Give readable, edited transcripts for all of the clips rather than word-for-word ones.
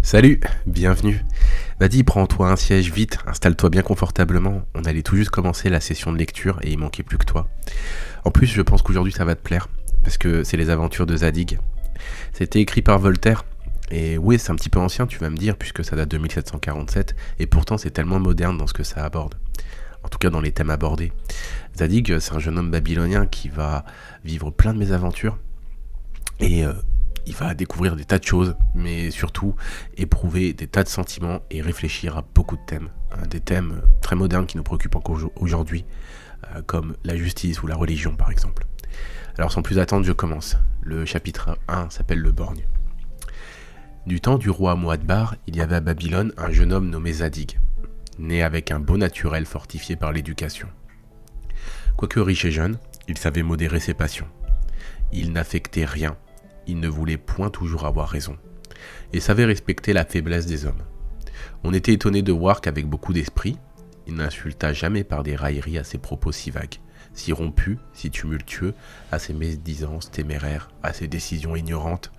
Salut, bienvenue. Vas-y, prends-toi un siège vite, installe-toi bien confortablement. On allait tout juste commencer la session de lecture et il manquait plus que toi. En plus, je pense qu'aujourd'hui ça va te plaire, parce que c'est les aventures de Zadig. C'était écrit par Voltaire, et oui, c'est un petit peu ancien, tu vas me dire, puisque ça date de 1747, et pourtant c'est tellement moderne dans ce que ça aborde. En tout cas dans les thèmes abordés. Zadig, c'est un jeune homme babylonien qui va vivre plein de mésaventures, et il va découvrir des tas de choses, mais surtout éprouver des tas de sentiments et réfléchir à beaucoup de thèmes. Des thèmes très modernes qui nous préoccupent encore aujourd'hui, comme la justice ou la religion par exemple. Alors sans plus attendre, je commence. Le chapitre 1 s'appelle le borgne. Du temps du roi Mouadbar, il y avait à Babylone un jeune homme nommé Zadig, né avec un beau naturel fortifié par l'éducation. Quoique riche et jeune, il savait modérer ses passions. Il n'affectait rien. Il ne voulait point toujours avoir raison, et savait respecter la faiblesse des hommes. On était étonné de voir qu'avec beaucoup d'esprit, il n'insulta jamais par des railleries à ses propos si vagues, si rompus, si tumultueux, à ses médisances téméraires, à ses décisions ignorantes,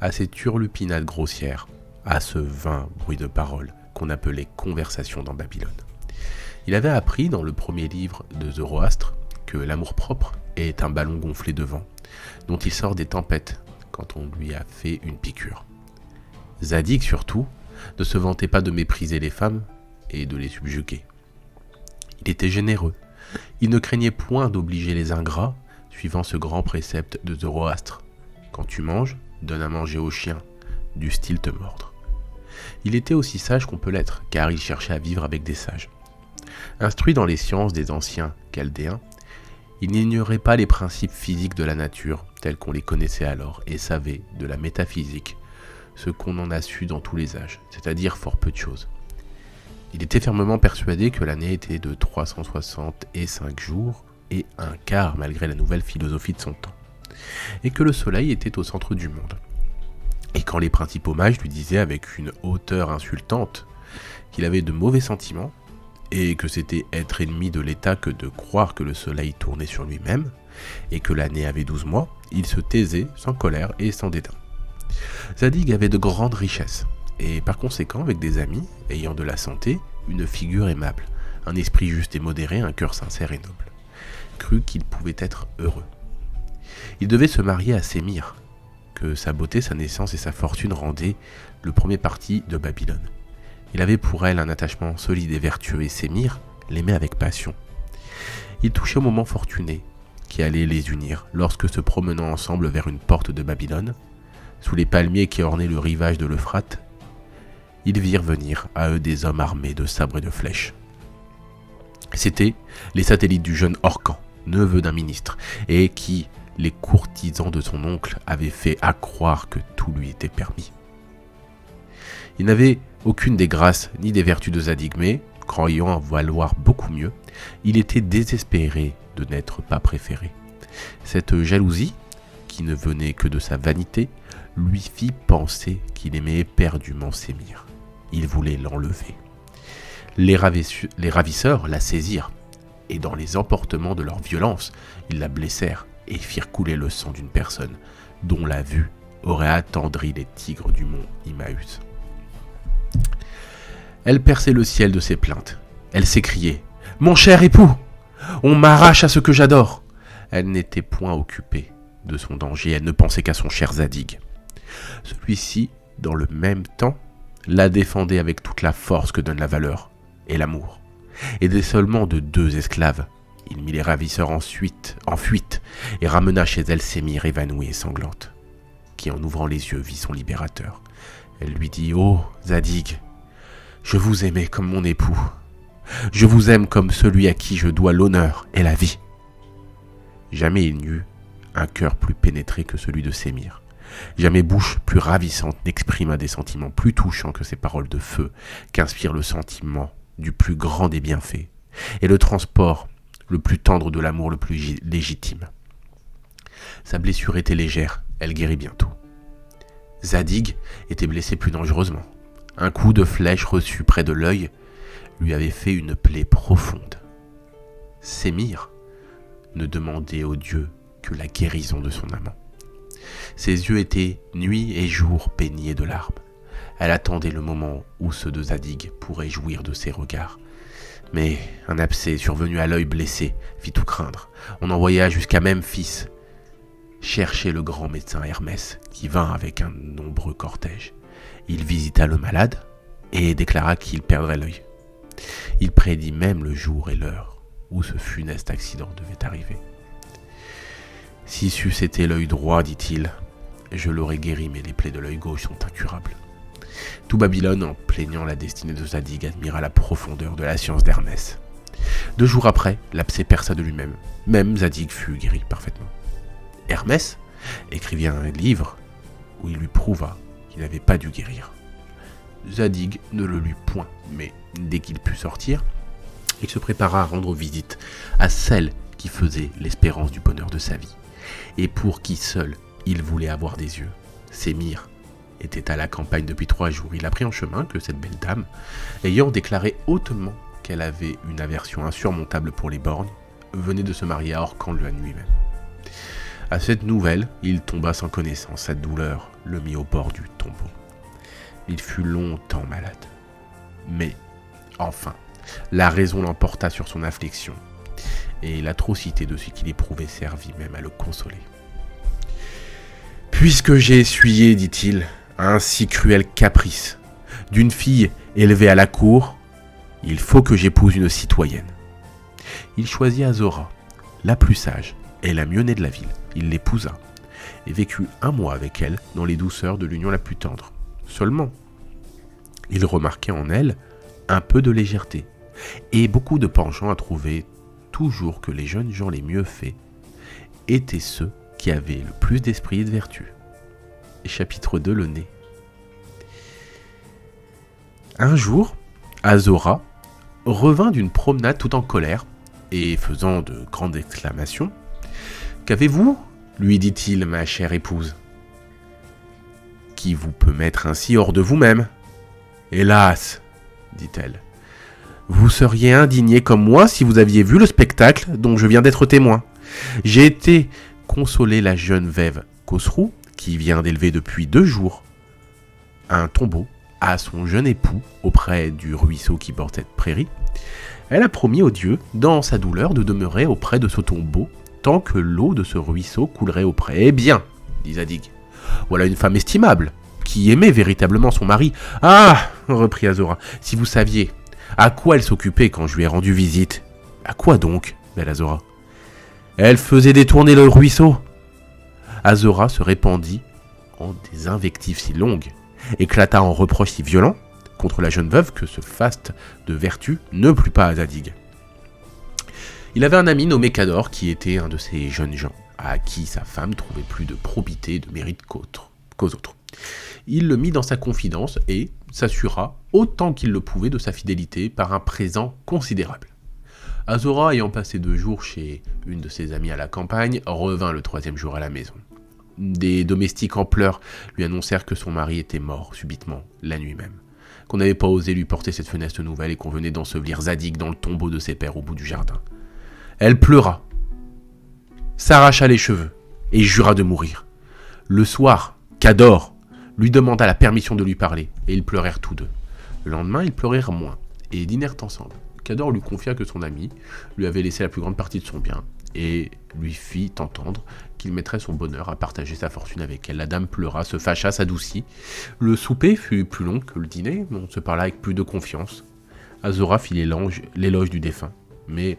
à ses turlupinades grossières, à ce vain bruit de parole qu'on appelait conversation dans Babylone. Il avait appris dans le premier livre de Zoroastre que l'amour-propre est un ballon gonflé de vent, dont il sort des tempêtes, quand on lui a fait une piqûre. Zadig, surtout, ne se vantait pas de mépriser les femmes et de les subjuguer. Il était généreux. Il ne craignait point d'obliger les ingrats, suivant ce grand précepte de Zoroastre. Quand tu manges, donne à manger aux chiens, du style te mordre. Il était aussi sage qu'on peut l'être, car il cherchait à vivre avec des sages. Instruit dans les sciences des anciens chaldéens, il n'ignorait pas les principes physiques de la nature tels qu'on les connaissait alors et savait de la métaphysique ce qu'on en a su dans tous les âges, c'est-à-dire fort peu de choses. Il était fermement persuadé que l'année était de 365 jours et un quart malgré la nouvelle philosophie de son temps, et que le soleil était au centre du monde. Et quand les principaux mages lui disaient avec une hauteur insultante qu'il avait de mauvais sentiments, et que c'était être ennemi de l'État que de croire que le soleil tournait sur lui-même, et que l'année avait 12 mois, il se taisait sans colère et sans dédain. Zadig avait de grandes richesses, et par conséquent avec des amis, ayant de la santé, une figure aimable, un esprit juste et modéré, un cœur sincère et noble. Crut qu'il pouvait être heureux. Il devait se marier à Sémire, que sa beauté, sa naissance et sa fortune rendaient le premier parti de Babylone. Il avait pour elle un attachement solide et vertueux, et Sémire l'aimait avec passion. Il touchait au moment fortuné qui allait les unir, lorsque se promenant ensemble vers une porte de Babylone, sous les palmiers qui ornaient le rivage de l'Euphrate, ils virent venir à eux des hommes armés de sabres et de flèches. C'étaient les satellites du jeune Orcan, neveu d'un ministre, et qui, les courtisans de son oncle, avaient fait accroire que tout lui était permis. Il n'avait aucune des grâces ni des vertus de Zadig, mais, croyant en valoir beaucoup mieux, il était désespéré de n'être pas préféré. Cette jalousie, qui ne venait que de sa vanité, lui fit penser qu'il aimait éperdument Sémire. Il voulait l'enlever. Les ravisseurs la saisirent, et dans les emportements de leur violence, ils la blessèrent et firent couler le sang d'une personne dont la vue aurait attendri les tigres du mont Imaüs. Elle perçait le ciel de ses plaintes. Elle s'écriait « Mon cher époux, on m'arrache à ce que j'adore !» Elle n'était point occupée de son danger, elle ne pensait qu'à son cher Zadig. Celui-ci, dans le même temps, la défendait avec toute la force que donne la valeur et l'amour. Aidé seulement de 2 esclaves, il mit les ravisseurs en fuite et ramena chez elle Sémire évanouie et sanglante, qui en ouvrant les yeux vit son libérateur. Elle lui dit « Oh, Zadig, je vous aimais comme mon époux. Je vous aime comme celui à qui je dois l'honneur et la vie. » Jamais il n'y eut un cœur plus pénétré que celui de Sémire. Jamais bouche plus ravissante n'exprima des sentiments plus touchants que ces paroles de feu qu'inspire le sentiment du plus grand des bienfaits et le transport le plus tendre de l'amour le plus légitime. Sa blessure était légère, elle guérit bientôt. Zadig était blessé plus dangereusement. Un coup de flèche reçu près de l'œil lui avait fait une plaie profonde. Sémire ne demandait au Dieu que la guérison de son amant. Ses yeux étaient nuit et jour baignés de larmes. Elle attendait le moment où ceux de Zadig pourraient jouir de ses regards. Mais un abcès survenu à l'œil blessé fit tout craindre. On envoya jusqu'à Memphis chercher le grand médecin Hermès, qui vint avec un nombreux cortège. Il visita le malade et déclara qu'il perdrait l'œil. Il prédit même le jour et l'heure où ce funeste accident devait arriver. « Si c'eût été l'œil droit, dit-il, je l'aurais guéri, mais les plaies de l'œil gauche sont incurables. » Tout Babylone, en plaignant la destinée de Zadig, admira la profondeur de la science d'Hermès. 2 jours après, l'abcès perça de lui-même. Même Zadig fut guéri parfaitement. Hermès écrivit un livre où il lui prouva qu'il n'avait pas dû guérir. Zadig ne le lut point, mais dès qu'il put sortir, il se prépara à rendre visite à celle qui faisait l'espérance du bonheur de sa vie, et pour qui seul il voulait avoir des yeux. Sémire était à la campagne depuis 3 jours. Il apprit en chemin que cette belle dame, ayant déclaré hautement qu'elle avait une aversion insurmontable pour les borgnes, venait de se marier à Orcan la nuit même. À cette nouvelle, il tomba sans connaissance. Sa douleur le mit au bord du tombeau. Il fut longtemps malade. Mais, enfin, la raison l'emporta sur son affliction, et l'atrocité de ce qu'il éprouvait servit même à le consoler. « Puisque j'ai essuyé, dit-il, un si cruel caprice d'une fille élevée à la cour, il faut que j'épouse une citoyenne. » Il choisit Azora, la plus sage et la mieux née de la ville. Il l'épousa et vécut 1 mois avec elle dans les douceurs de l'union la plus tendre. Seulement, il remarquait en elle un peu de légèreté et beaucoup de penchant à trouver toujours que les jeunes gens les mieux faits étaient ceux qui avaient le plus d'esprit et de vertu. Et chapitre 2, le nez. Un jour, Azora revint d'une promenade tout en colère et faisant de grandes exclamations. « Qu'avez-vous » lui dit-il, « ma chère épouse ? Qui vous peut mettre ainsi hors de vous-même ? Hélas, dit-elle, vous seriez indigné comme moi si vous aviez vu le spectacle dont je viens d'être témoin. J'ai été consoler la jeune veuve Khosrou, qui vient d'élever depuis 2 jours un tombeau à son jeune époux auprès du ruisseau qui borde cette prairie. Elle a promis au dieu, dans sa douleur, de demeurer auprès de ce tombeau tant que l'eau de ce ruisseau coulerait auprès. Eh bien, dit Zadig, voilà une femme estimable, qui aimait véritablement son mari. Ah, reprit Azora, si vous saviez à quoi elle s'occupait quand je lui ai rendu visite. À quoi donc, belle Azora? Elle faisait détourner le ruisseau. Azora se répandit en des invectives si longues, éclata en reproches si violents contre la jeune veuve que ce faste de vertu ne plut pas à Zadig. Il avait un ami nommé Cador qui était un de ces jeunes gens à qui sa femme trouvait plus de probité et de mérite qu'aux autres. Il le mit dans sa confidence et s'assura autant qu'il le pouvait de sa fidélité par un présent considérable. Azora, ayant passé 2 jours chez une de ses amies à la campagne, revint le 3e jour à la maison. Des domestiques en pleurs lui annoncèrent que son mari était mort subitement, la nuit même, qu'on n'avait pas osé lui porter cette funeste nouvelle et qu'on venait d'ensevelir Zadig dans le tombeau de ses pères au bout du jardin. Elle pleura, s'arracha les cheveux et jura de mourir. Le soir, Cador lui demanda la permission de lui parler et ils pleurèrent tous deux. Le lendemain, ils pleurèrent moins et dînèrent ensemble. Cador lui confia que son ami lui avait laissé la plus grande partie de son bien et lui fit entendre qu'il mettrait son bonheur à partager sa fortune avec elle. La dame pleura, se fâcha, s'adoucit. Le souper fut plus long que le dîner, mais on se parla avec plus de confiance. Azora fit l'éloge du défunt, mais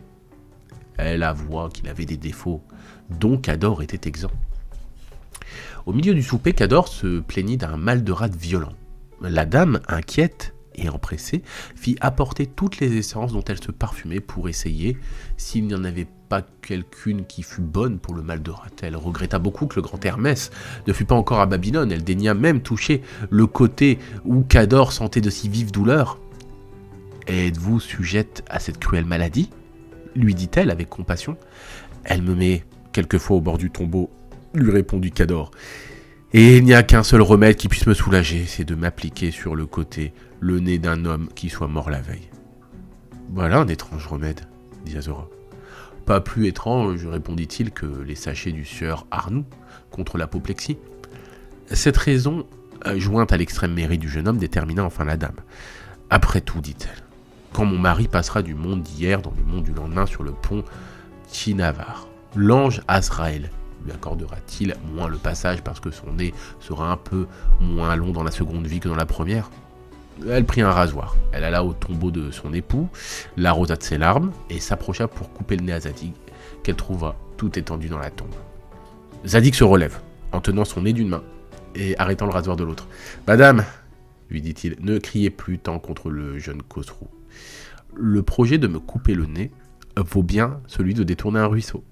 elle avoua qu'il avait des défauts dont Cador était exempt. Au milieu du souper, Cador se plaignit d'un mal de rate violent. La dame, inquiète et empressée, fit apporter toutes les essences dont elle se parfumait pour essayer s'il n'y en avait pas quelqu'une qui fût bonne pour le mal de rate. Elle regretta beaucoup que le grand Hermès ne fût pas encore à Babylone. Elle daigna même toucher le côté où Cador sentait de si vives douleurs. « Êtes-vous sujette à cette cruelle maladie ?» lui dit-elle avec compassion. « Elle me met quelquefois au bord du tombeau, » lui répondit Cador. « Et il n'y a qu'un seul remède qui puisse me soulager, c'est de m'appliquer sur le côté le nez d'un homme qui soit mort la veille. »« Voilà un étrange remède, » dit Azora. « Pas plus étrange, répondit-il, que les sachets du sieur Arnoux contre l'apoplexie. Cette raison Jointe à l'extrême mairie du jeune homme, détermina enfin la dame. Après tout, dit-elle, quand mon mari passera du monde d'hier dans le monde du lendemain sur le pont Chinavar, l'ange Azraël lui accordera-t-il moins le passage parce que son nez sera un peu moins long dans la seconde vie que dans la première? Elle prit un rasoir, elle alla au tombeau de son époux, l'arrosa de ses larmes et s'approcha pour couper le nez à Zadig, qu'elle trouva tout étendu dans la tombe. Zadig se relève, en tenant son nez d'une main et arrêtant le rasoir de l'autre. « Madame, lui dit-il, ne criez plus tant contre le jeune Khosrou. Le projet de me couper le nez vaut bien celui de détourner un ruisseau.